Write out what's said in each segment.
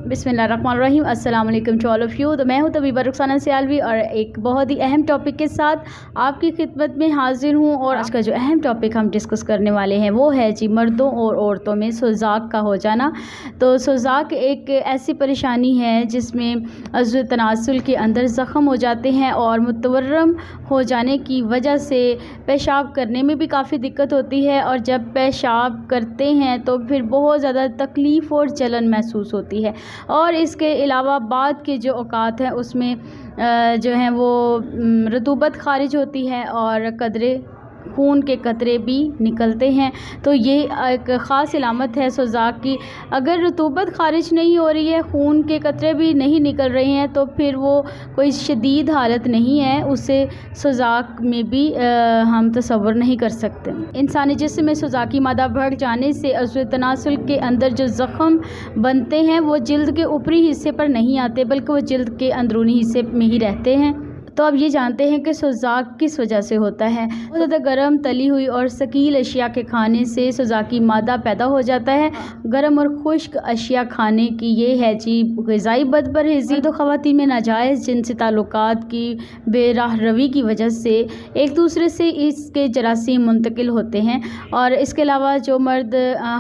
बिस्मिल्लाहिर्रहमानिर्रहीम। अस्सलाम वालेकुम टू ऑल ऑफ़ यू। तो मैं हूँ तबीबा रुखसाना सियालवी और एक बहुत ही अहम टॉपिक के साथ आपकी खिदमत में हाज़िर हूँ। और आज का जो अहम टॉपिक हम डिस्कस करने वाले हैं वो है जी मर्दों और औरतों में सोज़ाक का हो जाना। तो सोज़ाक एक ऐसी परेशानी है जिसमें अज़्व तनासुल के अंदर ज़ख़म हो जाते हैं और मुतवर्रम हो जाने की वजह से पेशाब करने में भी काफ़ी दिक्कत होती है, और जब पेशाब करते हैं तो फिर बहुत ज़्यादा तकलीफ़ और जलन महसूस होती है। और इसके अलावा बाद के जो औक़ात हैं उसमें जो हैं वो रतूबत ख़ारिज होती है और कदरे खून के कतरे भी निकलते हैं। तो ये एक ख़ास अलामत है सोज़ाक की। अगर रतूबत ख़ारिज नहीं हो रही है, खून के कतरे भी नहीं निकल रहे हैं, तो फिर वो कोई शदीद हालत नहीं है, उसे सोज़ाक में भी हम तसव्वुर नहीं कर सकते। इंसानी जिस्म में सोज़ाकी मादा बढ़ जाने से अज़्व तनासुल के अंदर जो ज़ख़म बनते हैं वो जिल्द के ऊपरी हिस्से पर नहीं आते, बल्कि वो जिल्द के अंदरूनी हिस्से में ही रहते हैं। तो अब ये जानते हैं कि सोज़ाक किस वजह से होता है। बहुत ज़्यादा गर्म, तली हुई और सकील अशिया के खाने से सोज़ाकी मादा पैदा हो जाता है। गर्म और खुश्क अशिया खाने की ये है जी ग़िज़ाई बदपरहेज़ी। तो ख़वातीन में नाजायज़ जिनसी ताल्लुकात की बेराह रवी की वजह से एक दूसरे से इसके जरासीम मुंतकिल होते हैं। और इसके अलावा जो मर्द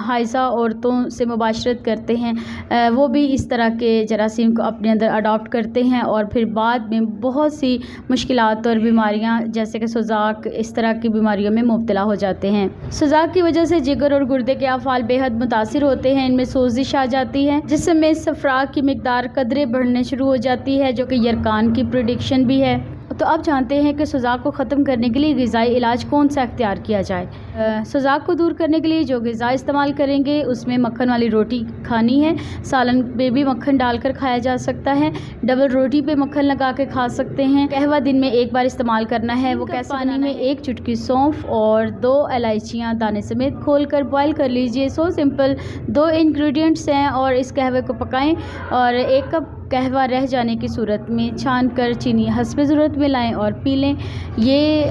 हाइज़ा औरतों से मुबाशरत करते हैं वो भी इस तरह के जरासीम को अपने अंदर अडॉप्ट करते हैं और फिर बाद में बहुत सी मुश्किलात और बीमारियां जैसे कि सोज़ाक, इस तरह की बीमारियों में मुब्तला हो जाते हैं। सोज़ाक की वजह से जिगर और गुर्दे के अफ़ाल बेहद मुतासिर होते हैं। इनमें सोजिश आ जाती है, जिसमें सफ़रा की मिकदार कदरे बढ़ने शुरू हो जाती है, जो कि यरकान की प्रेडिक्शन भी है। तो अब जानते हैं कि सोज़ाक को ख़त्म करने के लिए ग़िज़ाई इलाज कौन सा इख्तियार किया जाए। सोज़ाक को दूर करने के लिए जो ग़िज़ा इस्तेमाल करेंगे उसमें मक्खन वाली रोटी खानी है। सालन पे भी मक्खन डालकर खाया जा सकता है। डबल रोटी पे मक्खन लगा के खा सकते हैं। कहवा दिन में एक बार इस्तेमाल करना है। वो कैसे पानी में 1 चुटकी सौंफ और 2 इलायचियाँ दाने समेत खोलकर बॉयल कर लीजिए। सो सिंपल 2 इंग्रेडिएंट्स हैं और इस कहवे को पकाएं और 1 कप कहवा रह जाने की सूरत में छान कर चीनी हस्बे ज़रूरत में लाएं और पी लें। ये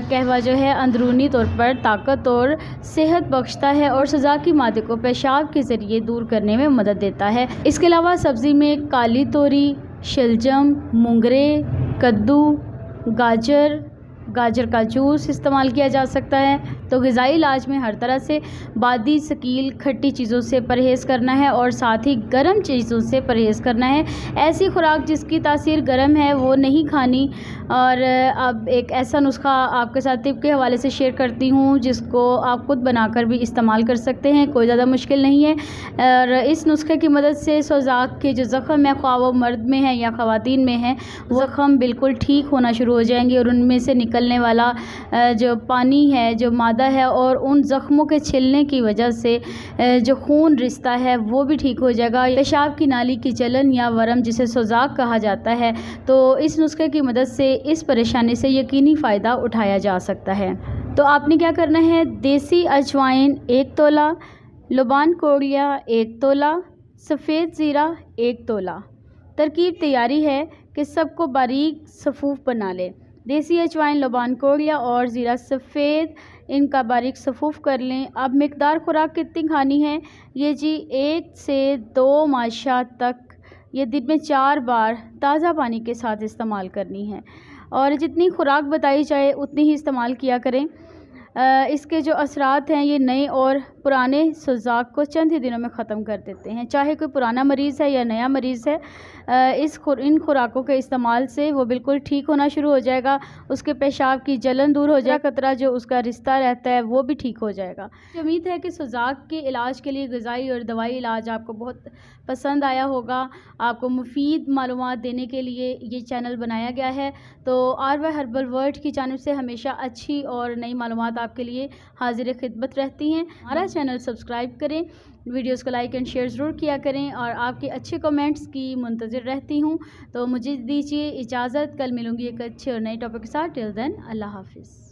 कहवा जो है अंदरूनी तौर पर ताकत और सेहत बख्शता है और सोज़ाक की मादे को पेशाब के ज़रिए दूर करने में मदद देता है। इसके अलावा सब्ज़ी में काली तोरी, शलजम, मुंगरे, कद्दू, गाजर का जूस इस्तेमाल किया जा सकता है। तो ग़िज़ाई इलाज में हर तरह से बादी, सकील, खट्टी चीज़ों से परहेज़ करना है और साथ ही गर्म चीज़ों से परहेज़ करना है। ऐसी खुराक जिसकी तासीर गर्म है वो नहीं खानी। और अब एक ऐसा नुस्खा आपके साथ टिप के हवाले से शेयर करती हूँ जिसको आप खुद बनाकर भी इस्तेमाल कर सकते हैं, कोई ज़्यादा मुश्किल नहीं है। और इस नुस्खे की मदद से सोज़ाक के जो ज़ख़म है, ख्वाह वो मर्द में है या ख़वातीन में है, वो ज़ख़म बिल्कुल ठीक होना शुरू हो जाएंगे और उनमें से निकलने वाला जो पानी है, जो मादा है, और उन ज़ख़्मों के छिलने की वजह से जो खून रिश्ता है वो भी ठीक हो जाएगा। पेशाब की नाली की जलन या वरम जिसे सोज़ाक कहा जाता है, तो इस नुस्खे की मदद से इस परेशानी से यकीनी फ़ायदा उठाया जा सकता है। तो आपने क्या करना है, देसी अजवाइन 1 तोला, लुबान कोड़िया 1 तोला, सफ़ेद ज़ीरा 1 तोला। तरकीब तैयारी है कि सबको बारीक सफ़ूफ़ बना लें। देसी अजवाइन, लुबान कोड़िया और ज़ीरा सफ़ेद, इनका बारीक सफ़ूफ़ कर लें। अब मिकदार खुराक कितनी खानी है, ये जी 1 से 2 माशा तक ये दिन में 4 बार ताज़ा पानी के साथ इस्तेमाल करनी है और जितनी खुराक बताई जाए उतनी ही इस्तेमाल किया करें। इसके जो असरात हैं ये नए और पुराने सोज़ाक को चंद ही दिनों में ख़त्म कर देते हैं। चाहे कोई पुराना मरीज़ है या नया मरीज़ है, इन खुराकों के इस्तेमाल से वो बिल्कुल ठीक होना शुरू हो जाएगा। उसके पेशाब की जलन दूर हो जाएगा, कतरा जो उसका रिश्ता रहता है वो भी ठीक हो जाएगा। उम्मीद है कि सोज़ाक के इलाज के लिए ग़िज़ाई और दवाई इलाज आपको बहुत पसंद आया होगा। आपको मुफीद मालूमात देने के लिए ये चैनल बनाया गया है। तो RY हर्बल वर्ल्ड की जानिब से हमेशा अच्छी और नई मालूमात आपके लिए हाजिर खिदमत रहती हैं। हमारा चैनल सब्सक्राइब करें, वीडियोस को लाइक एंड शेयर ज़रूर किया करें और आपके अच्छे कमेंट्स की मुंतज़िर रहती हूँ। तो मुझे दीजिए इजाज़त, कल मिलूँगी एक अच्छे और नए टॉपिक के साथ। टिल देन, अल्लाह हाफ़िज़।